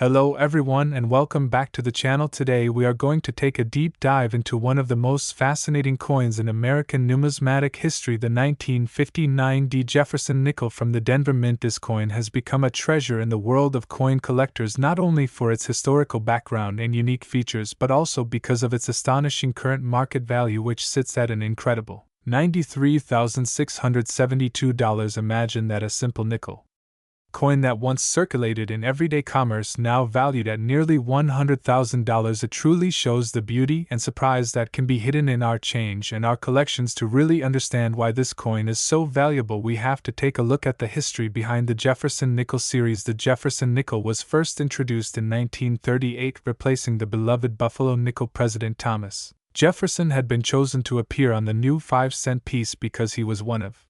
Hello everyone and welcome back to the channel. Today we are going to take a deep dive into one of the most fascinating coins in American numismatic history, the 1959 D. Jefferson nickel from the Denver Mint. This coin has become a treasure in the world of coin collectors, not only for its historical background and unique features but also because of its astonishing current market value, which sits at an incredible $93,672. Imagine that, a simple nickel coin that once circulated in everyday commerce, now valued at nearly $100,000. It truly shows the beauty and surprise that can be hidden in our change and our collections. To really understand why this coin is so valuable, we have to take a look at the history behind the Jefferson nickel series. The Jefferson nickel was first introduced in 1938, replacing the beloved Buffalo nickel. President Thomas Jefferson had been chosen to appear on the new 5-cent piece because he was one of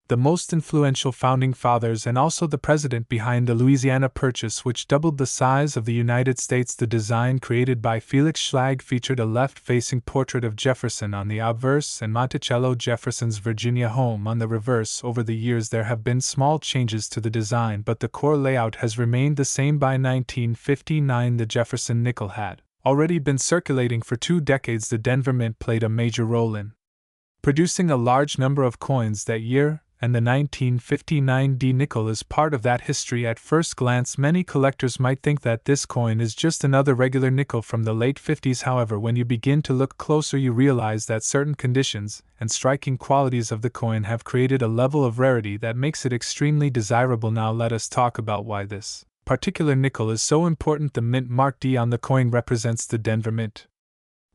the most influential founding fathers and also the president behind the Louisiana Purchase, which doubled the size of the United States. The design, created by Felix Schlag, featured a left-facing portrait of Jefferson on the obverse and Monticello, Jefferson's Virginia home, on the reverse. Over the years there have been small changes to the design, but the core layout has remained the same. By 1959, the Jefferson nickel had already been circulating for 2 decades. The Denver Mint played a major role in producing a large number of coins that year, and the 1959 D nickel is part of that history. At first glance, many collectors might think that this coin is just another regular nickel from the late 50s. However, when you begin to look closer, you realize that certain conditions and striking qualities of the coin have created a level of rarity that makes it extremely desirable. Now let us talk about why this particular nickel is so important. The mint mark D on the coin represents the Denver Mint,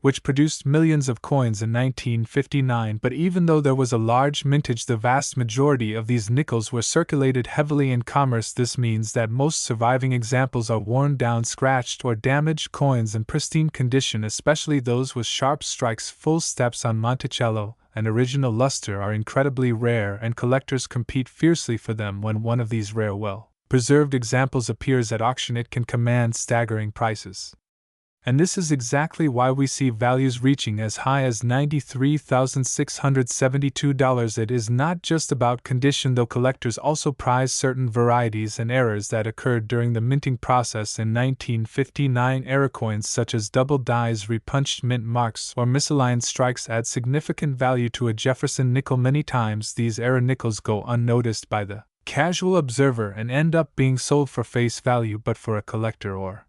which produced millions of coins in 1959. But even though there was a large mintage, the vast majority of these nickels were circulated heavily in commerce. This means that most surviving examples are worn down, scratched, or damaged coins in pristine condition, especially those with sharp strikes, full steps on Monticello, and original luster are incredibly rare, and collectors compete fiercely for them. When one of these rare, well-preserved examples appears at auction, it can command staggering prices. And this is exactly why we see values reaching as high as $93,672. It is not just about condition, though. Collectors also prize certain varieties and errors that occurred during the minting process. In 1959, error coins such as double dies, repunched mint marks, or misaligned strikes add significant value to a Jefferson nickel. Many times these error nickels go unnoticed by the casual observer and end up being sold for face value, but for a collector or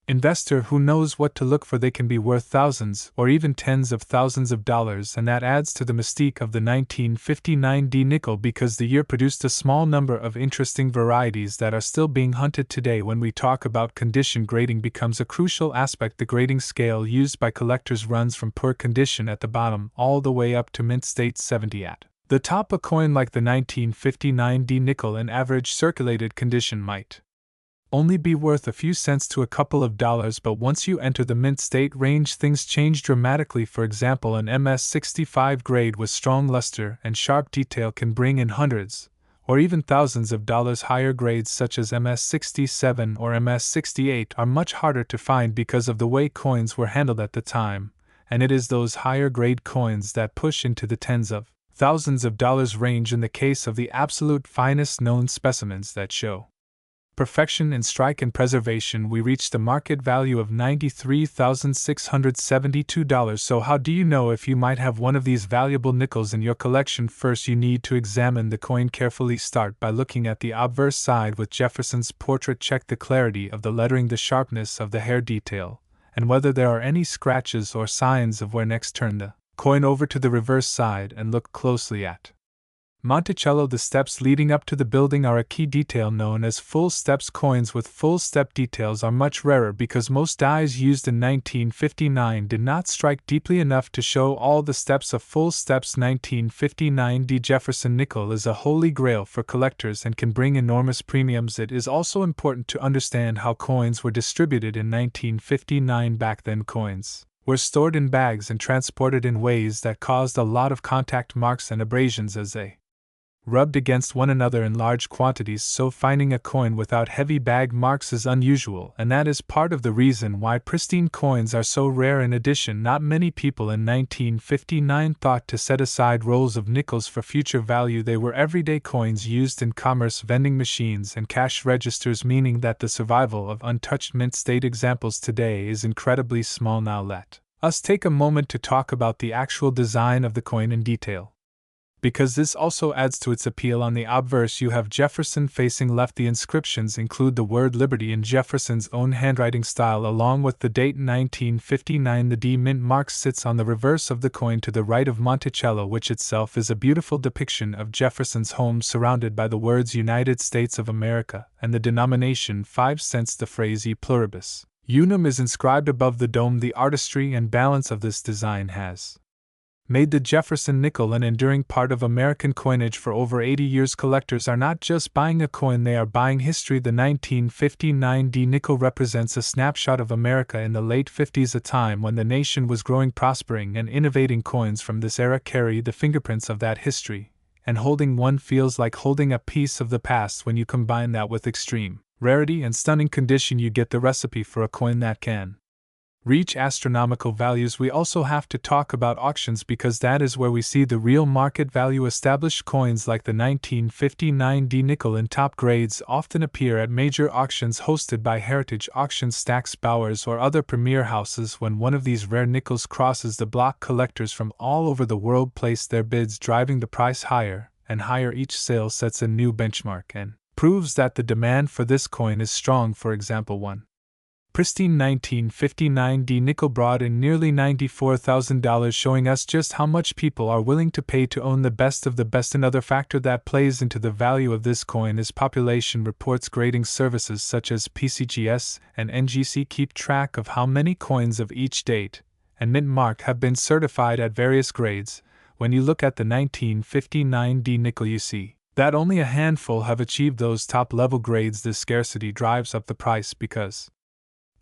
investor who knows what to look for, they can be worth thousands or even tens of thousands of dollars. And that adds to the mystique of the 1959 D nickel, because the year produced a small number of interesting varieties that are still being hunted today. When we talk about condition, grading becomes a crucial aspect. The grading scale used by collectors runs from poor condition at the bottom all the way up to mint state 70 at the top. A coin like the 1959 D nickel in average circulated condition might only be worth a few cents to a couple of dollars, but once you enter the mint state range, things change dramatically. For example, an MS-65 grade with strong luster and sharp detail can bring in hundreds or even thousands of dollars. Higher grades such as MS-67 or MS-68 are much harder to find because of the way coins were handled at the time, and it is those higher grade coins that push into the tens of thousands of dollars range. In the case of the absolute finest known specimens that show perfection in strike and preservation, we reached a market value of $93,672. So how do you know if you might have one of these valuable nickels in your collection? First, you need to examine the coin carefully. Start by looking at the obverse side with Jefferson's portrait. Check the clarity of the lettering, the sharpness of the hair detail, and whether there are any scratches or signs of wear. Next, turn the coin over to the reverse side and look closely at Monticello. The steps leading up to the building are a key detail known as full steps. Coins with full step details are much rarer because most dies used in 1959 did not strike deeply enough to show all the steps of full steps. 1959 D Jefferson nickel is a holy grail for collectors and can bring enormous premiums. It is also important to understand how coins were distributed in 1959. Back then, coins were stored in bags and transported in ways that caused a lot of contact marks and abrasions as they rubbed against one another in large quantities, so finding a coin without heavy bag marks is unusual, and that is part of the reason why pristine coins are so rare. In addition, not many people in 1959 thought to set aside rolls of nickels for future value. They were everyday coins used in commerce, vending machines, and cash registers, meaning that the survival of untouched mint state examples today is incredibly small. Now let us take a moment to talk about the actual design of the coin in detail, because this also adds to its appeal. On the obverse you have Jefferson facing left. The inscriptions include the word Liberty in Jefferson's own handwriting style along with the date 1959. The D mint mark sits on the reverse of the coin to the right of Monticello, which itself is a beautiful depiction of Jefferson's home surrounded by the words United States of America and the denomination 5 cents. The phrase E pluribus unum is inscribed above the dome. The artistry and balance of this design has made the Jefferson nickel an enduring part of American coinage for over 80 years. Collectors are not just buying a coin, they are buying history. The 1959 D nickel represents a snapshot of America in the late 50s, a time when the nation was growing, prospering, and innovating. Coins from this era carry the fingerprints of that history, and holding one feels like holding a piece of the past. When you combine that with extreme rarity and stunning condition, you get the recipe for a coin that can reach astronomical values. We also have to talk about auctions, because that is where we see the real market value. Established coins like the 1959 D nickel in top grades often appear at major auctions hosted by Heritage Auctions, Stack's Bowers, or other premier houses. When one of these rare nickels crosses the block, collectors from all over the world place their bids, driving the price higher and higher. Each sale sets a new benchmark and proves that the demand for this coin is strong. For example, one pristine 1959 D nickel brought in nearly $94,000, showing us just how much people are willing to pay to own the best of the best. Another factor that plays into the value of this coin is population. Reports grading services such as PCGS and NGC keep track of how many coins of each date and mint mark have been certified at various grades. When you look at the 1959 D nickel, you see that only a handful have achieved those top-level grades. This scarcity drives up the price because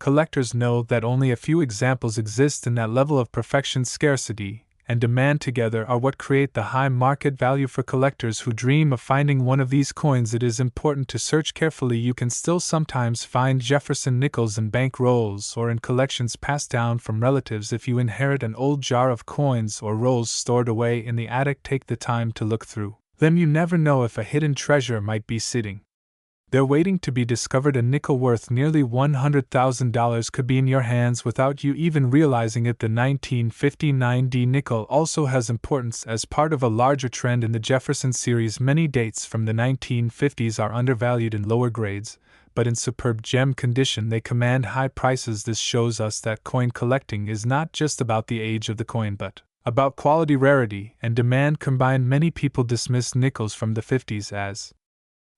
collectors know that only a few examples exist in that level of perfection. Scarcity and demand together are what create the high market value. For collectors who dream of finding one of these coins, it is important to search carefully. You can still sometimes find Jefferson nickels in bank rolls or in collections passed down from relatives. If you inherit an old jar of coins or rolls stored away in the attic, take the time to look through them. You never know if a hidden treasure might be sitting they're waiting to be discovered. A nickel worth nearly $100,000 could be in your hands without you even realizing it. The 1959 D nickel also has importance as part of a larger trend in the Jefferson series. Many dates from the 1950s are undervalued in lower grades, but in superb gem condition they command high prices. This shows us that coin collecting is not just about the age of the coin, but about quality, rarity, and demand combined. Many people dismiss nickels from the 50s as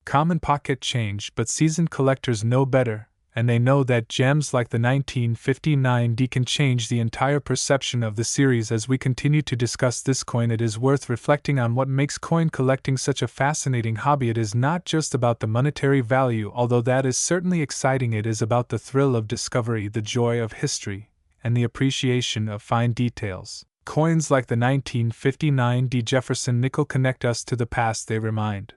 common pocket change, but seasoned collectors know better, and they know that gems like the 1959 D can change the entire perception of the series. As we continue to discuss this coin, it is worth reflecting on what makes coin collecting such a fascinating hobby. It is not just about the monetary value, although that is certainly exciting. It is about the thrill of discovery, the joy of history, and the appreciation of fine details. Coins like the 1959 D Jefferson nickel connect us to the past. They remind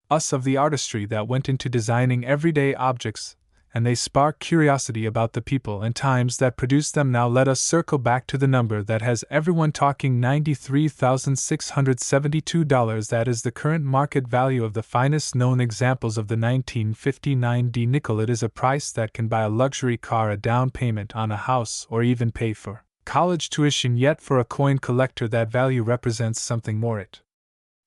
us of the artistry that went into designing everyday objects, and they spark curiosity about the people and times that produced them. Now let us circle back to the number that has everyone talking: $93,672. That is the current market value of the finest known examples of the 1959 D nickel. It is a price that can buy a luxury car, a down payment on a house, or even pay for college tuition. Yet for a coin collector, that value represents something more. It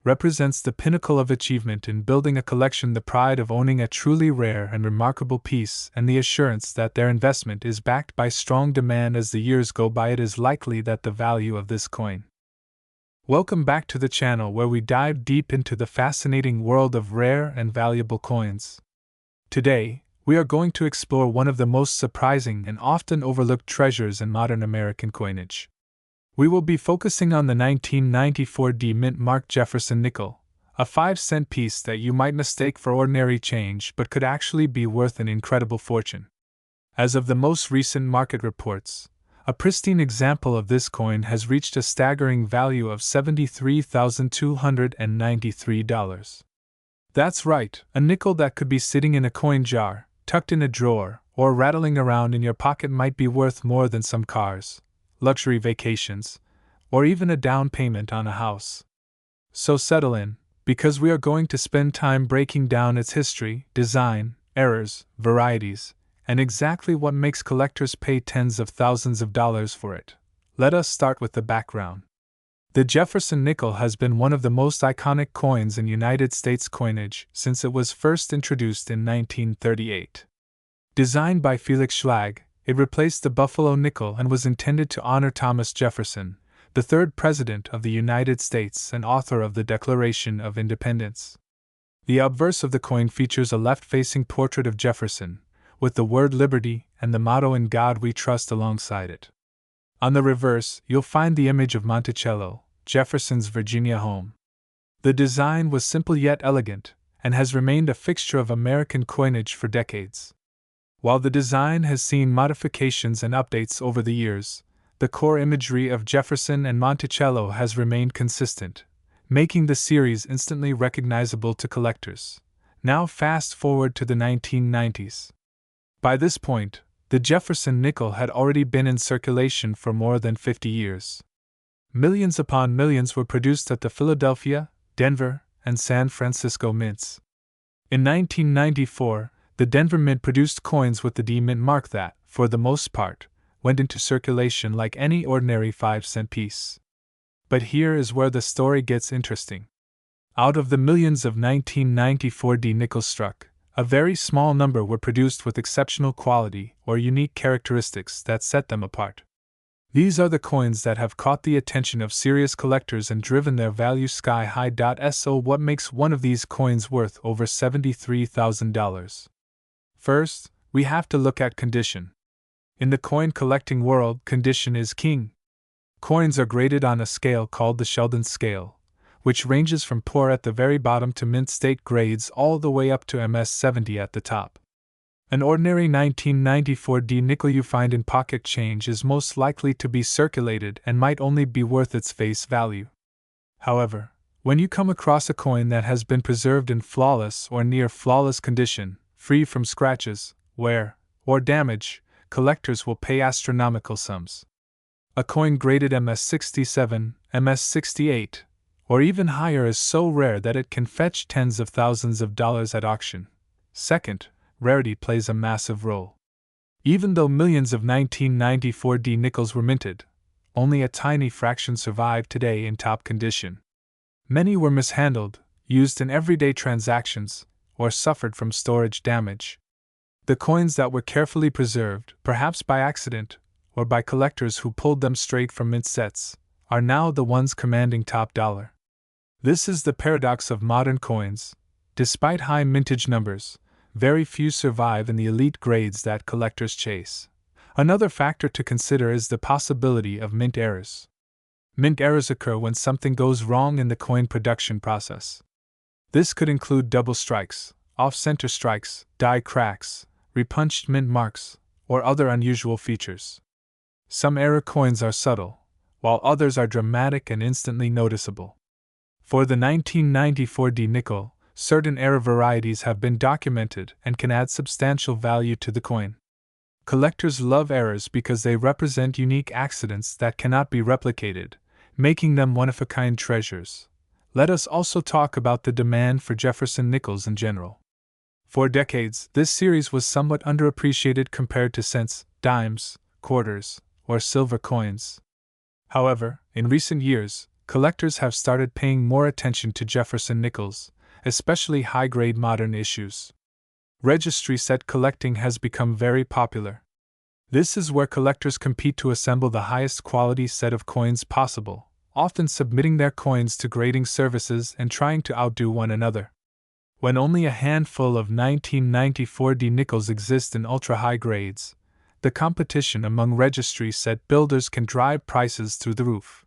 represents the pinnacle of achievement in building a collection, the pride of owning a truly rare and remarkable piece, and the assurance that their investment is backed by strong demand. As the years go by, it is likely that the value of this coin. Welcome back to the channel where we dive deep into the fascinating world of rare and valuable coins. Today, we are going to explore one of the most surprising and often overlooked treasures in modern American coinage. We will be focusing on the 1994 D mint mark Jefferson nickel, a 5-cent piece that you might mistake for ordinary change but could actually be worth an incredible fortune. As of the most recent market reports, A pristine example of this coin has reached a staggering value of $73,293. That's right, a nickel that could be sitting in a coin jar, tucked in a drawer, or rattling around in your pocket might be worth more than some cars, luxury vacations, or even a down payment on a house. So settle in, because we are going to spend time breaking down its history, design, errors, varieties, and exactly what makes collectors pay tens of thousands of dollars for it. Let us start with the background. The Jefferson nickel has been one of the most iconic coins in United States coinage since it was first introduced in 1938. Designed by Felix Schlag, it replaced the Buffalo nickel and was intended to honor Thomas Jefferson, the third President of the United States and author of the Declaration of Independence. The obverse of the coin features a left-facing portrait of Jefferson, with the word Liberty and the motto In God We Trust alongside it. On the reverse, you'll find the image of Monticello, Jefferson's Virginia home. The design was simple yet elegant, and has remained a fixture of American coinage for decades. While the design has seen modifications and updates over the years, the core imagery of Jefferson and Monticello has remained consistent, making the series instantly recognizable to collectors. Now fast forward to the 1990s. By this point, the Jefferson nickel had already been in circulation for more than 50 years. Millions upon millions were produced at the Philadelphia, Denver, and San Francisco mints. In 1994, the Denver Mint produced coins with the D Mint mark that, for the most part, went into circulation like any ordinary 5-cent piece. But here is where the story gets interesting. Out of the millions of 1994 D nickels struck, a very small number were produced with exceptional quality or unique characteristics that set them apart. These are the coins that have caught the attention of serious collectors and driven their value sky high. So, what makes one of these coins worth over $73,000? First, we have to look at condition. In the coin collecting world, condition is king. Coins are graded on a scale called the Sheldon scale, which ranges from poor at the very bottom to mint state grades all the way up to MS-70 at the top. An ordinary 1994 D nickel you find in pocket change is most likely to be circulated and might only be worth its face value. However, when you come across a coin that has been preserved in flawless or near flawless condition, free from scratches, wear, or damage, collectors will pay astronomical sums. A coin graded MS-67, MS-68, or even higher is so rare that it can fetch tens of thousands of dollars at auction. Second, rarity plays a massive role. Even though millions of 1994 D nickels were minted, only a tiny fraction survive today in top condition. Many were mishandled, used in everyday transactions, or suffered from storage damage. The coins that were carefully preserved, perhaps by accident, or by collectors who pulled them straight from mint sets, are now the ones commanding top dollar. This is the paradox of modern coins. Despite high mintage numbers, very few survive in the elite grades that collectors chase. Another factor to consider is the possibility of mint errors. Mint errors occur when something goes wrong in the coin production process. This could include double strikes, off-center strikes, die cracks, repunched mint marks, or other unusual features. Some error coins are subtle, while others are dramatic and instantly noticeable. For the 1994 D nickel, certain error varieties have been documented and can add substantial value to the coin. Collectors love errors because they represent unique accidents that cannot be replicated, making them one-of-a-kind treasures. Let us also talk about the demand for Jefferson nickels in general. For decades, this series was somewhat underappreciated compared to cents, dimes, quarters, or silver coins. However, in recent years, collectors have started paying more attention to Jefferson nickels, especially high-grade modern issues. Registry set collecting has become very popular. This is where collectors compete to assemble the highest quality set of coins possible, often submitting their coins to grading services and trying to outdo one another. When only a handful of 1994 D nickels exist in ultra-high grades, the competition among registry set builders can drive prices through the roof.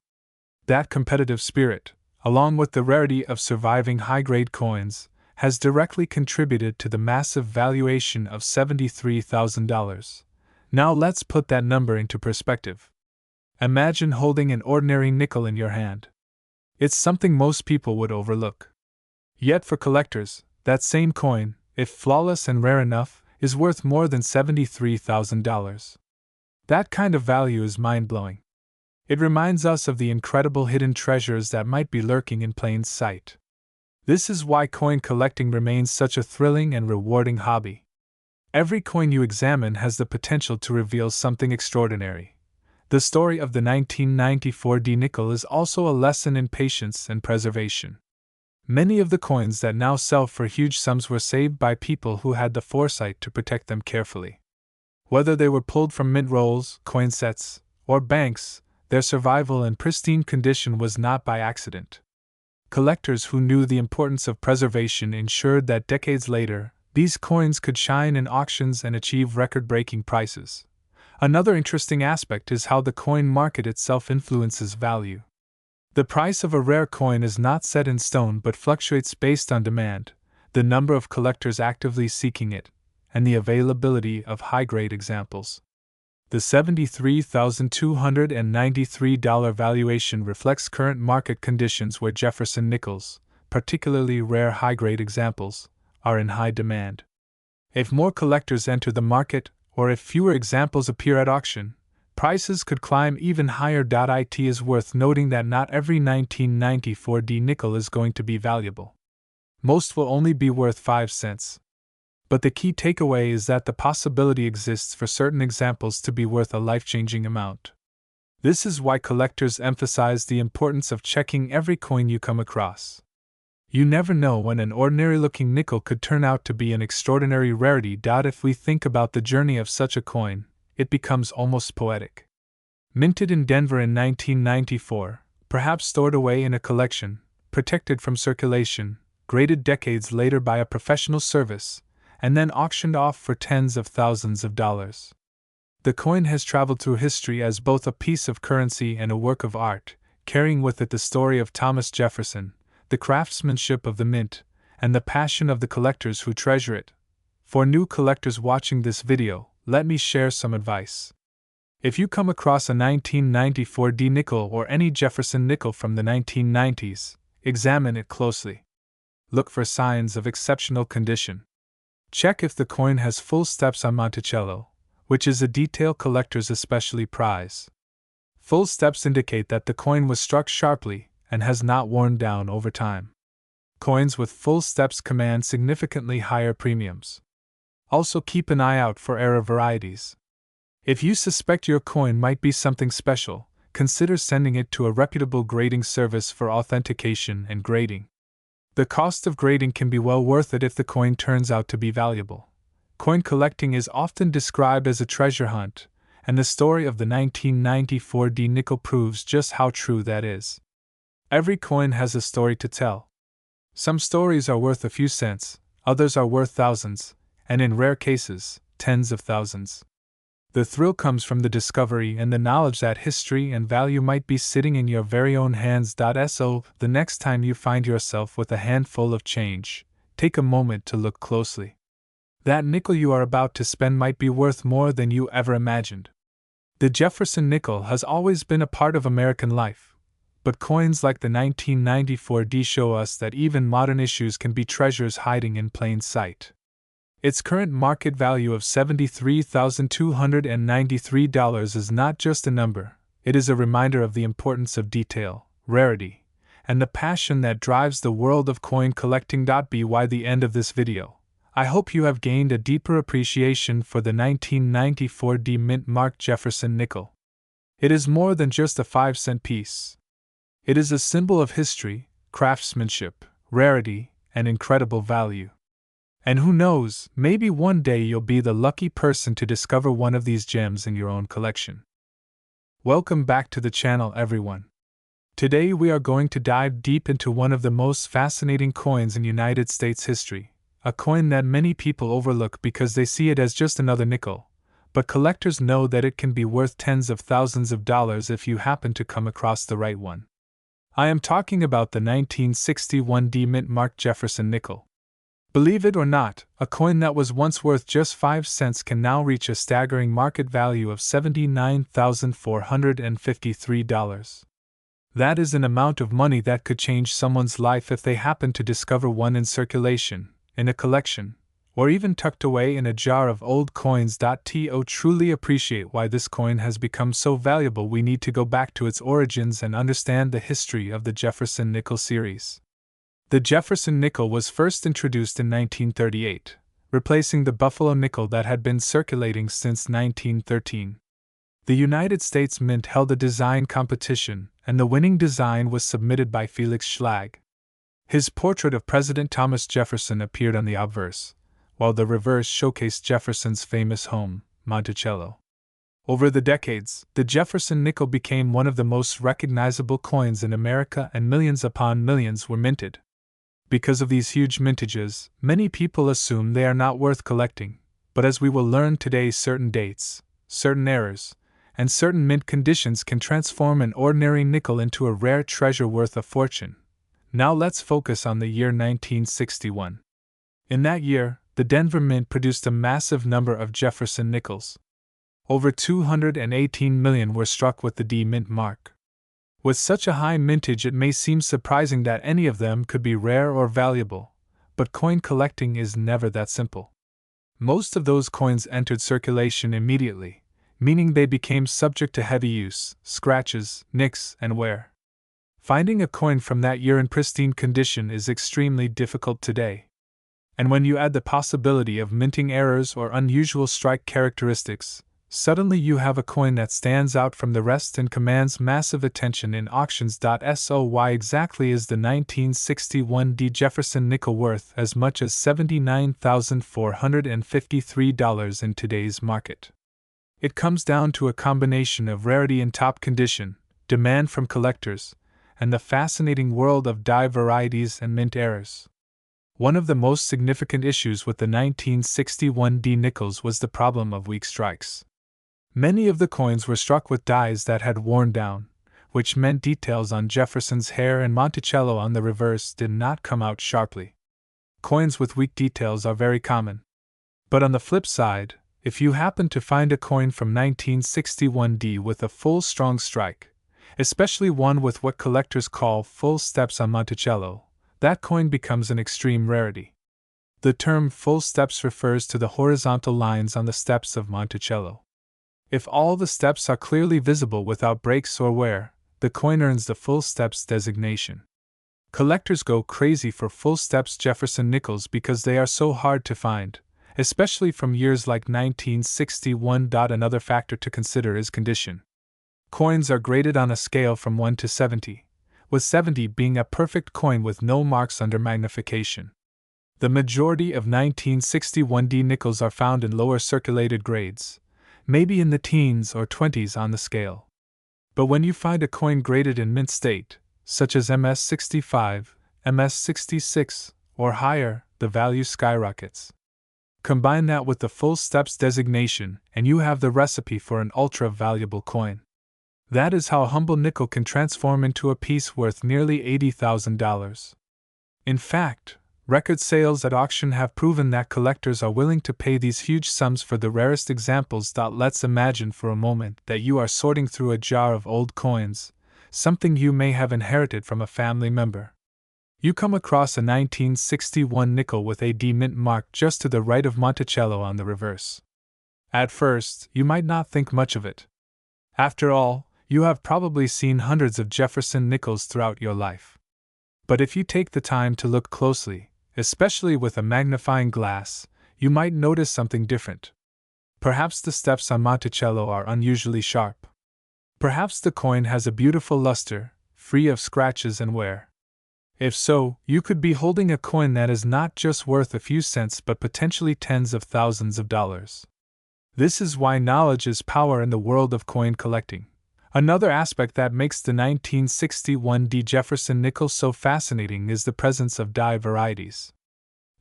That competitive spirit, along with the rarity of surviving high-grade coins, has directly contributed to the massive valuation of $73,000. Now let's put that number into perspective. Imagine holding an ordinary nickel in your hand. It's something most people would overlook. Yet for collectors, that same coin, if flawless and rare enough, is worth more than $73,000. That kind of value is mind-blowing. It reminds us of the incredible hidden treasures that might be lurking in plain sight. This is why coin collecting remains such a thrilling and rewarding hobby. Every coin you examine has the potential to reveal something extraordinary. The story of the 1994 D nickel is also a lesson in patience and preservation. Many of the coins that now sell for huge sums were saved by people who had the foresight to protect them carefully. Whether they were pulled from mint rolls, coin sets, or banks, their survival in pristine condition was not by accident. Collectors who knew the importance of preservation ensured that decades later, these coins could shine in auctions and achieve record-breaking prices. Another interesting aspect is how the coin market itself influences value. The price of a rare coin is not set in stone but fluctuates based on demand, the number of collectors actively seeking it, and the availability of high-grade examples. The $73,293 valuation reflects current market conditions where Jefferson nickels, particularly rare high-grade examples, are in high demand. If more collectors enter the market, or if fewer examples appear at auction, prices could climb even higher. It is worth noting that not every 1994 D nickel is going to be valuable. Most will only be worth 5 cents. But the key takeaway is that the possibility exists for certain examples to be worth a life-changing amount. This is why collectors emphasize the importance of checking every coin you come across. You never know when an ordinary-looking nickel could turn out to be an extraordinary rarity. If we think about the journey of such a coin, it becomes almost poetic. Minted in Denver in 1994, perhaps stored away in a collection, protected from circulation, graded decades later by a professional service, and then auctioned off for tens of thousands of dollars. The coin has traveled through history as both a piece of currency and a work of art, carrying with it the story of Thomas Jefferson, the craftsmanship of the mint, and the passion of the collectors who treasure it. For new collectors watching this video, let me share some advice. If you come across a 1994 D nickel or any Jefferson nickel from the 1990s, examine it closely. Look for signs of exceptional condition. Check if the coin has full steps on Monticello, which is a detail collectors especially prize. Full steps indicate that the coin was struck sharply and has not worn down over time. Coins with full steps command significantly higher premiums. Also keep an eye out for error varieties. If you suspect your coin might be something special, consider sending it to a reputable grading service for authentication and grading. The cost of grading can be well worth it if the coin turns out to be valuable. Coin collecting is often described as a treasure hunt, and the story of the 1994 D nickel proves just how true that is. Every coin has a story to tell. Some stories are worth a few cents, others are worth thousands, and in rare cases, tens of thousands. The thrill comes from the discovery and the knowledge that history and value might be sitting in your very own hands. So, the next time you find yourself with a handful of change, take a moment to look closely. That nickel you are about to spend might be worth more than you ever imagined. The Jefferson nickel has always been a part of American life, but coins like the 1994 D show us that even modern issues can be treasures hiding in plain sight. Its current market value of $73,293 is not just a number, it is a reminder of the importance of detail, rarity, and the passion that drives the world of coin collecting. By the end of this video, I hope you have gained a deeper appreciation for the 1994 D mint marked Jefferson nickel. It is more than just a 5-cent piece. It is a symbol of history, craftsmanship, rarity, and incredible value. And who knows, maybe one day you'll be the lucky person to discover one of these gems in your own collection. Welcome back to the channel, everyone. Today we are going to dive deep into one of the most fascinating coins in United States history, a coin that many people overlook because they see it as just another nickel, but collectors know that it can be worth tens of thousands of dollars if you happen to come across the right one. I am talking about the 1961 D mint marked Jefferson nickel. Believe it or not, a coin that was once worth just 5 cents can now reach a staggering market value of $79,453. That is an amount of money that could change someone's life if they happen to discover one in circulation, in a collection, or even tucked away in a jar of old coins. To truly appreciate why this coin has become so valuable, we need to go back to its origins and understand the history of the Jefferson nickel series. The Jefferson nickel was first introduced in 1938, replacing the Buffalo nickel that had been circulating since 1913. The United States Mint held a design competition, and the winning design was submitted by Felix Schlag. His portrait of President Thomas Jefferson appeared on the obverse, while the reverse showcased Jefferson's famous home, Monticello. Over the decades, the Jefferson nickel became one of the most recognizable coins in America, and millions upon millions were minted. Because of these huge mintages, many people assume they are not worth collecting, but as we will learn today, certain dates, certain errors, and certain mint conditions can transform an ordinary nickel into a rare treasure worth a fortune. Now let's focus on the year 1961. In that year, the Denver Mint produced a massive number of Jefferson nickels. Over 218 million were struck with the D Mint mark. With such a high mintage, it may seem surprising that any of them could be rare or valuable, but coin collecting is never that simple. Most of those coins entered circulation immediately, meaning they became subject to heavy use, scratches, nicks, and wear. Finding a coin from that year in pristine condition is extremely difficult today. And when you add the possibility of minting errors or unusual strike characteristics, suddenly you have a coin that stands out from the rest and commands massive attention in auctions. So why exactly is the 1961 D Jefferson nickel worth as much as $79,453 in today's market? It comes down to a combination of rarity and top condition, demand from collectors, and the fascinating world of die varieties and mint errors. One of the most significant issues with the 1961 D nickels was the problem of weak strikes. Many of the coins were struck with dies that had worn down, which meant details on Jefferson's hair and Monticello on the reverse did not come out sharply. Coins with weak details are very common. But on the flip side, if you happen to find a coin from 1961 D with a full strong strike, especially one with what collectors call full steps on Monticello, that coin becomes an extreme rarity. The term full steps refers to the horizontal lines on the steps of Monticello. If all the steps are clearly visible without breaks or wear, the coin earns the full steps designation. Collectors go crazy for full steps Jefferson nickels because they are so hard to find, especially from years like 1961. Another factor to consider is condition. Coins are graded on a scale from 1 to 70, with 70 being a perfect coin with no marks under magnification. The majority of 1961 D nickels are found in lower circulated grades, maybe in the teens or 20s on the scale. But when you find a coin graded in mint state, such as MS65, MS66, or higher, the value skyrockets. Combine that with the full steps designation, and you have the recipe for an ultra-valuable coin. That is how a humble nickel can transform into a piece worth nearly $80,000. In fact, record sales at auction have proven that collectors are willing to pay these huge sums for the rarest examples. Let's imagine for a moment that you are sorting through a jar of old coins, something you may have inherited from a family member. You come across a 1961 nickel with a D mint mark just to the right of Monticello on the reverse. At first, you might not think much of it. After all, you have probably seen hundreds of Jefferson nickels throughout your life. But if you take the time to look closely, especially with a magnifying glass, you might notice something different. Perhaps the steps on Monticello are unusually sharp. Perhaps the coin has a beautiful luster, free of scratches and wear. If so, you could be holding a coin that is not just worth a few cents but potentially tens of thousands of dollars. This is why knowledge is power in the world of coin collecting. Another aspect that makes the 1961 D Jefferson nickel so fascinating is the presence of die varieties.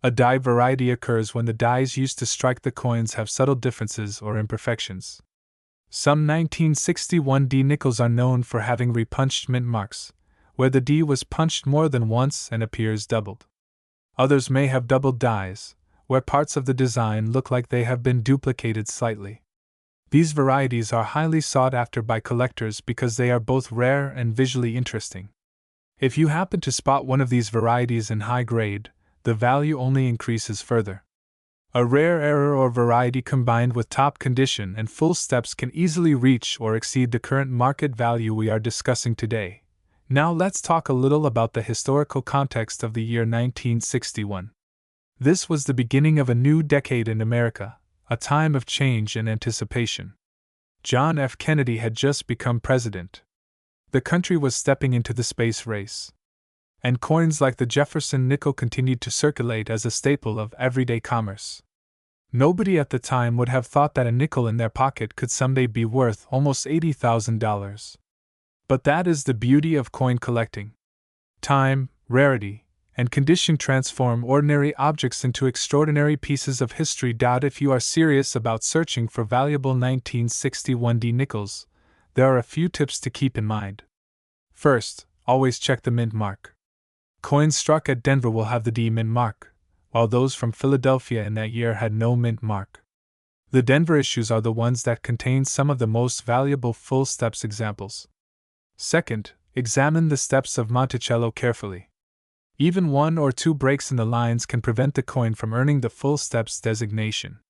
A die variety occurs when the dies used to strike the coins have subtle differences or imperfections. Some 1961 D nickels are known for having repunched mint marks, where the D was punched more than once and appears doubled. Others may have double dies, where parts of the design look like they have been duplicated slightly. These varieties are highly sought after by collectors because they are both rare and visually interesting. If you happen to spot one of these varieties in high grade, the value only increases further. A rare error or variety combined with top condition and full steps can easily reach or exceed the current market value we are discussing today. Now let's talk a little about the historical context of the year 1961. This was the beginning of a new decade in America, a time of change and anticipation. John F. Kennedy had just become president. The country was stepping into the space race. And coins like the Jefferson nickel continued to circulate as a staple of everyday commerce. Nobody at the time would have thought that a nickel in their pocket could someday be worth almost $80,000. But that is the beauty of coin collecting. Time, rarity, and condition transform ordinary objects into extraordinary pieces of history. If you are serious about searching for valuable 1961D nickels, there are a few tips to keep in mind. First, always check the mint mark. Coins struck at Denver will have the D mint mark, while those from Philadelphia in that year had no mint mark. The Denver issues are the ones that contain some of the most valuable full steps examples. Second, examine the steps of Monticello carefully. Even one or two breaks in the lines can prevent the coin from earning the full steps designation.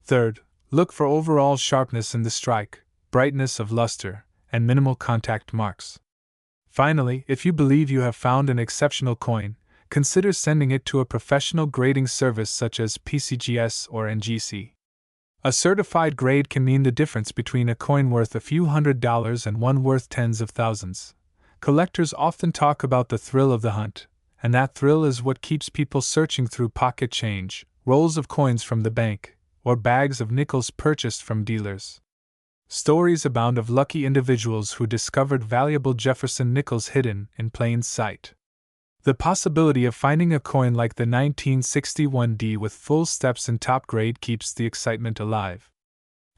Third, look for overall sharpness in the strike, brightness of luster, and minimal contact marks. Finally, if you believe you have found an exceptional coin, consider sending it to a professional grading service such as PCGS or NGC. A certified grade can mean the difference between a coin worth a few $100s and one worth tens of thousands. Collectors often talk about the thrill of the hunt, and that thrill is what keeps people searching through pocket change, rolls of coins from the bank, or bags of nickels purchased from dealers. Stories abound of lucky individuals who discovered valuable Jefferson nickels hidden in plain sight. The possibility of finding a coin like the 1961D with full steps in top grade keeps the excitement alive.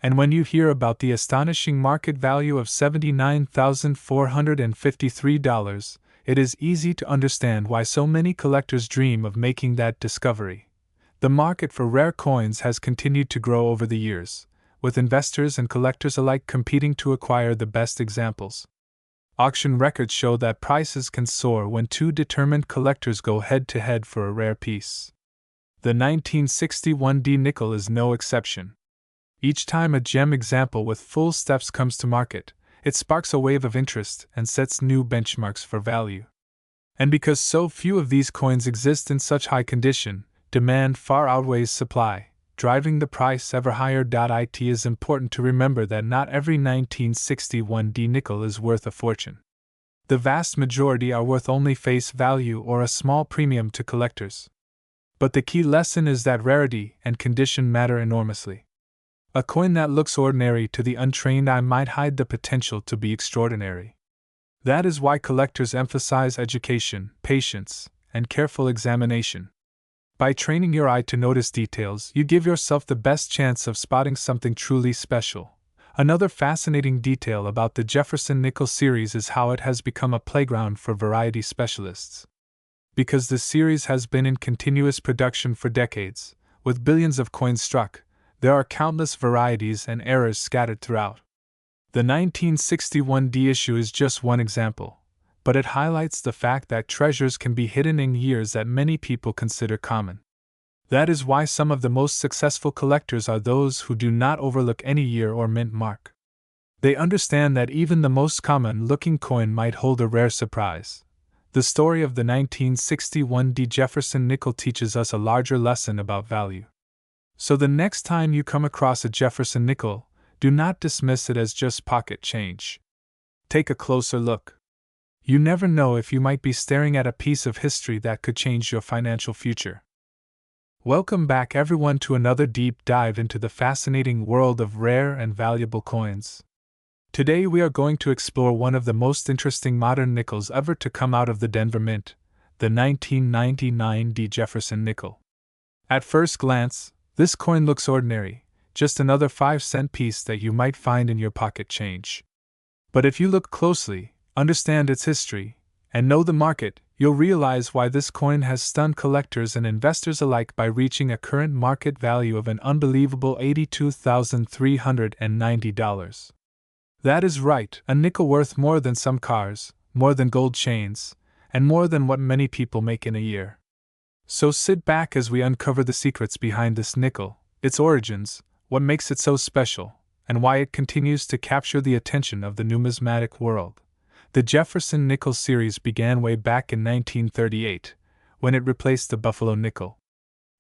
And when you hear about the astonishing market value of $79,453, it is easy to understand why so many collectors dream of making that discovery. The market for rare coins has continued to grow over the years, with investors and collectors alike competing to acquire the best examples. Auction records show that prices can soar when two determined collectors go head-to-head for a rare piece. The 1961D nickel is no exception. Each time a gem example with full steps comes to market, it sparks a wave of interest and sets new benchmarks for value. And because so few of these coins exist in such high condition, demand far outweighs supply, driving the price ever higher. It is important to remember that not every 1961D nickel is worth a fortune. The vast majority are worth only face value or a small premium to collectors. But the key lesson is that rarity and condition matter enormously. A coin that looks ordinary to the untrained eye might hide the potential to be extraordinary. That is why collectors emphasize education, patience, and careful examination. By training your eye to notice details, you give yourself the best chance of spotting something truly special. Another fascinating detail about the Jefferson nickel series is how it has become a playground for variety specialists. Because the series has been in continuous production for decades, with billions of coins struck, there are countless varieties and errors scattered throughout. The 1961D issue is just one example, but it highlights the fact that treasures can be hidden in years that many people consider common. That is why some of the most successful collectors are those who do not overlook any year or mint mark. They understand that even the most common-looking coin might hold a rare surprise. The story of the 1961D Jefferson nickel teaches us a larger lesson about value. So the next time you come across a Jefferson nickel, do not dismiss it as just pocket change. Take a closer look. You never know if you might be staring at a piece of history that could change your financial future. Welcome back everyone to another deep dive into the fascinating world of rare and valuable coins. Today we are going to explore one of the most interesting modern nickels ever to come out of the Denver Mint, the 1999D Jefferson nickel. At first glance, this coin looks ordinary, just another 5-cent piece that you might find in your pocket change. But if you look closely, understand its history, and know the market, you'll realize why this coin has stunned collectors and investors alike by reaching a current market value of an unbelievable $82,390. That is right, a nickel worth more than some cars, more than gold chains, and more than what many people make in a year. So sit back as we uncover the secrets behind this nickel, its origins, what makes it so special, and why it continues to capture the attention of the numismatic world. The Jefferson nickel series began way back in 1938, when it replaced the Buffalo nickel.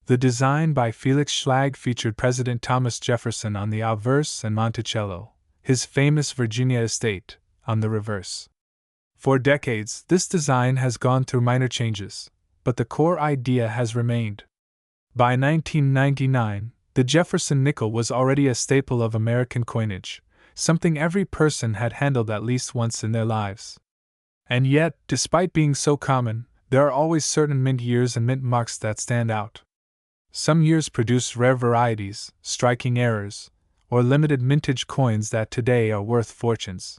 The design by Felix Schlag featured President Thomas Jefferson on the obverse and Monticello, his famous Virginia estate, on the reverse. For decades, this design has gone through minor changes, but the core idea has remained. By 1999, the Jefferson nickel was already a staple of American coinage, something every person had handled at least once in their lives. And yet, despite being so common, there are always certain mint years and mint marks that stand out. Some years produce rare varieties, striking errors, or limited mintage coins that today are worth fortunes.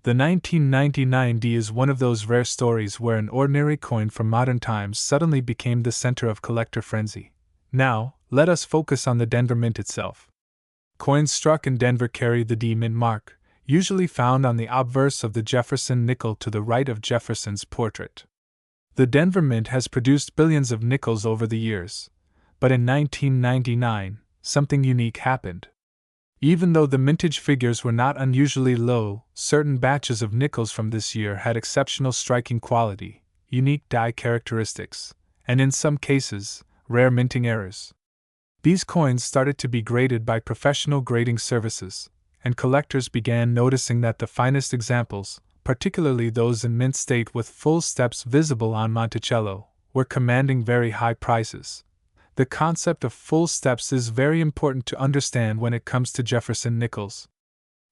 The 1999 D is one of those rare stories where an ordinary coin from modern times suddenly became the center of collector frenzy. Now, let us focus on the Denver Mint itself. Coins struck in Denver carry the D Mint mark, usually found on the obverse of the Jefferson nickel to the right of Jefferson's portrait. The Denver Mint has produced billions of nickels over the years, but in 1999, something unique happened. Even though the mintage figures were not unusually low, certain batches of nickels from this year had exceptional striking quality, unique die characteristics, and in some cases, rare minting errors. These coins started to be graded by professional grading services, and collectors began noticing that the finest examples, particularly those in mint state with full steps visible on Monticello, were commanding very high prices. The concept of full steps is very important to understand when it comes to Jefferson nickels.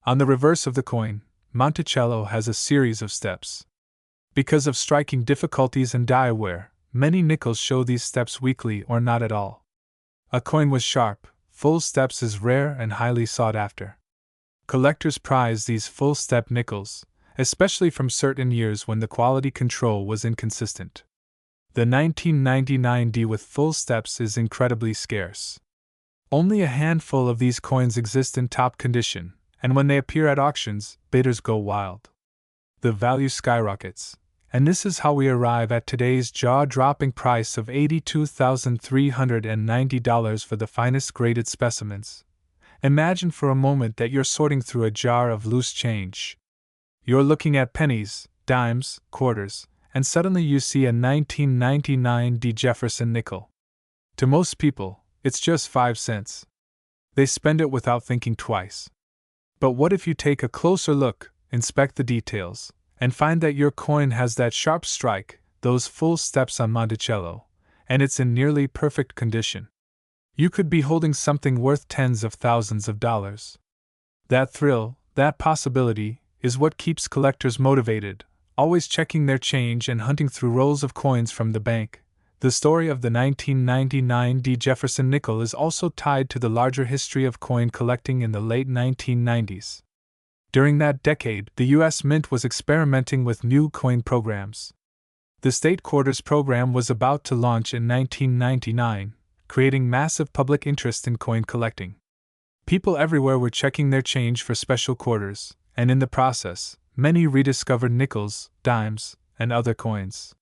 On the reverse of the coin, Monticello has a series of steps. Because of striking difficulties and die wear, many nickels show these steps weakly or not at all. A coin with sharp, full steps is rare and highly sought after. Collectors prize these full step nickels, especially from certain years when the quality control was inconsistent. The 1999 D with full steps is incredibly scarce. Only a handful of these coins exist in top condition, and when they appear at auctions, bidders go wild. The value skyrockets, and this is how we arrive at today's jaw-dropping price of $82,390 for the finest graded specimens. Imagine for a moment that you're sorting through a jar of loose change. You're looking at pennies, dimes, quarters, and suddenly you see a 1999 D Jefferson nickel. To most people, it's just 5 cents. They spend it without thinking twice. But what if you take a closer look, inspect the details, and find that your coin has that sharp strike, those full steps on Monticello, and it's in nearly perfect condition? You could be holding something worth tens of thousands of dollars. That thrill, that possibility, is what keeps collectors motivated, always checking their change and hunting through rolls of coins from the bank. The story of the 1999 D Jefferson nickel is also tied to the larger history of coin collecting in the late 1990s. During that decade, the U.S. Mint was experimenting with new coin programs. The State Quarters program was about to launch in 1999, creating massive public interest in coin collecting. People everywhere were checking their change for special quarters, and in the process, many rediscovered nickels, dimes, and other coins.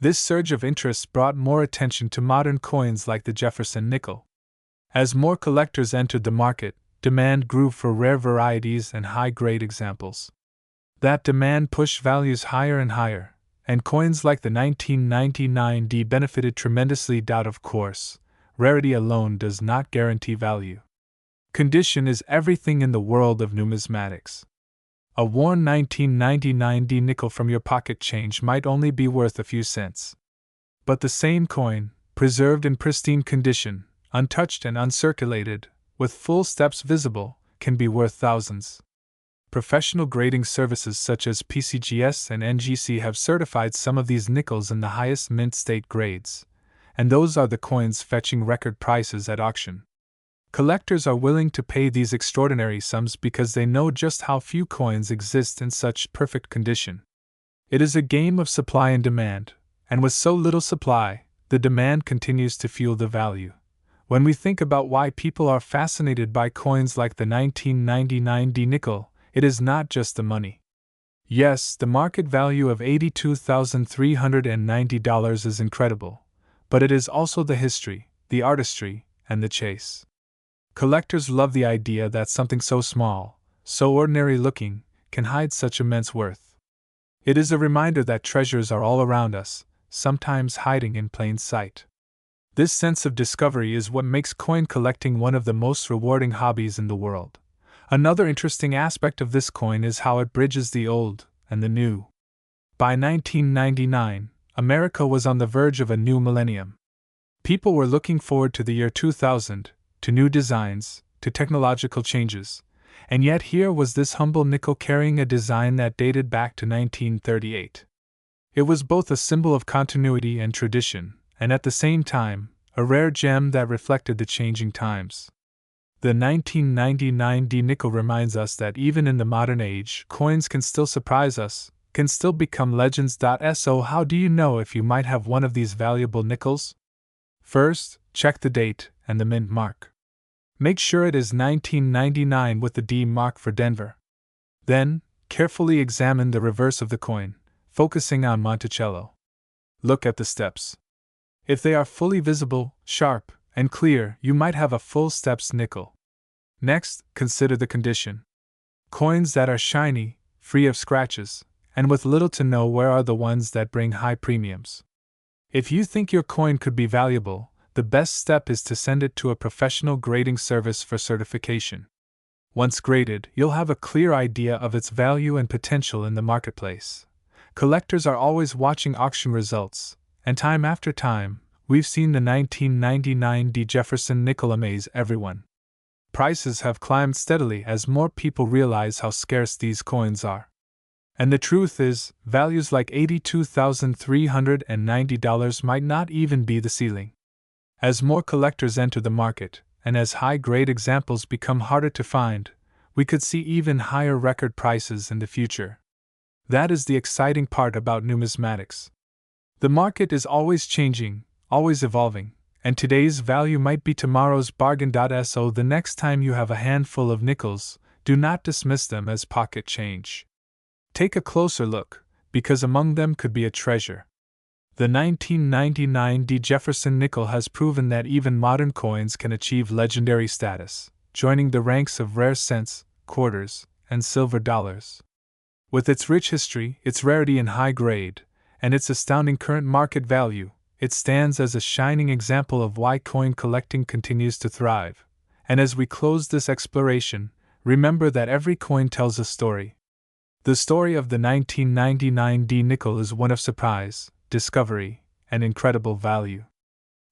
This surge of interest brought more attention to modern coins like the Jefferson nickel. As more collectors entered the market, demand grew for rare varieties and high-grade examples. That demand pushed values higher and higher, and coins like the 1999 D benefited tremendously. Of course, rarity alone does not guarantee value. Condition is everything in the world of numismatics. A worn 1999 D nickel from your pocket change might only be worth a few cents. But the same coin, preserved in pristine condition, untouched and uncirculated, with full steps visible, can be worth thousands. Professional grading services such as PCGS and NGC have certified some of these nickels in the highest mint state grades, and those are the coins fetching record prices at auction. Collectors are willing to pay these extraordinary sums because they know just how few coins exist in such perfect condition. It is a game of supply and demand, and with so little supply, the demand continues to fuel the value. When we think about why people are fascinated by coins like the 1999 D nickel, it is not just the money. Yes, the market value of $82,390 is incredible, but it is also the history, the artistry, and the chase. Collectors love the idea that something so small, so ordinary looking, can hide such immense worth. It is a reminder that treasures are all around us, sometimes hiding in plain sight. This sense of discovery is what makes coin collecting one of the most rewarding hobbies in the world. Another interesting aspect of this coin is how it bridges the old and the new. By 1999, America was on the verge of a new millennium. People were looking forward to the year 2000, to new designs, to technological changes, and yet here was this humble nickel carrying a design that dated back to 1938. It was both a symbol of continuity and tradition, and at the same time, a rare gem that reflected the changing times. The 1999 D nickel reminds us that even in the modern age, coins can still surprise us, can still become legends. So, how do you know if you might have one of these valuable nickels? First, check the date and the mint mark. Make sure it is 1999 with the D mark for Denver. Then, carefully examine the reverse of the coin, focusing on Monticello. Look at the steps. If they are fully visible, sharp, and clear, you might have a full steps nickel. Next, consider the condition. Coins that are shiny, free of scratches, and with little to no wear are the ones that bring high premiums. If you think your coin could be valuable, the best step is to send it to a professional grading service for certification. Once graded, you'll have a clear idea of its value and potential in the marketplace. Collectors are always watching auction results, and time after time, we've seen the 1999 D Jefferson nickel amaze everyone. Prices have climbed steadily as more people realize how scarce these coins are. And the truth is, values like $82,390 might not even be the ceiling. As more collectors enter the market, and as high-grade examples become harder to find, we could see even higher record prices in the future. That is the exciting part about numismatics. The market is always changing, always evolving, and today's value might be tomorrow's bargain. So the next time you have a handful of nickels, do not dismiss them as pocket change. Take a closer look, because among them could be a treasure. The 1999 D Jefferson nickel has proven that even modern coins can achieve legendary status, joining the ranks of rare cents, quarters, and silver dollars. With its rich history, its rarity and high grade, and its astounding current market value, it stands as a shining example of why coin collecting continues to thrive. And as we close this exploration, remember that every coin tells a story. The story of the 1999 D nickel is one of surprise, discovery, and incredible value.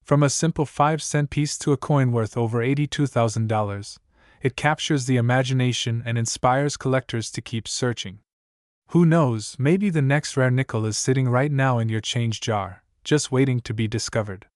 From a simple 5-cent piece to a coin worth over $82,000, it captures the imagination and inspires collectors to keep searching. Who knows, maybe the next rare nickel is sitting right now in your change jar, just waiting to be discovered.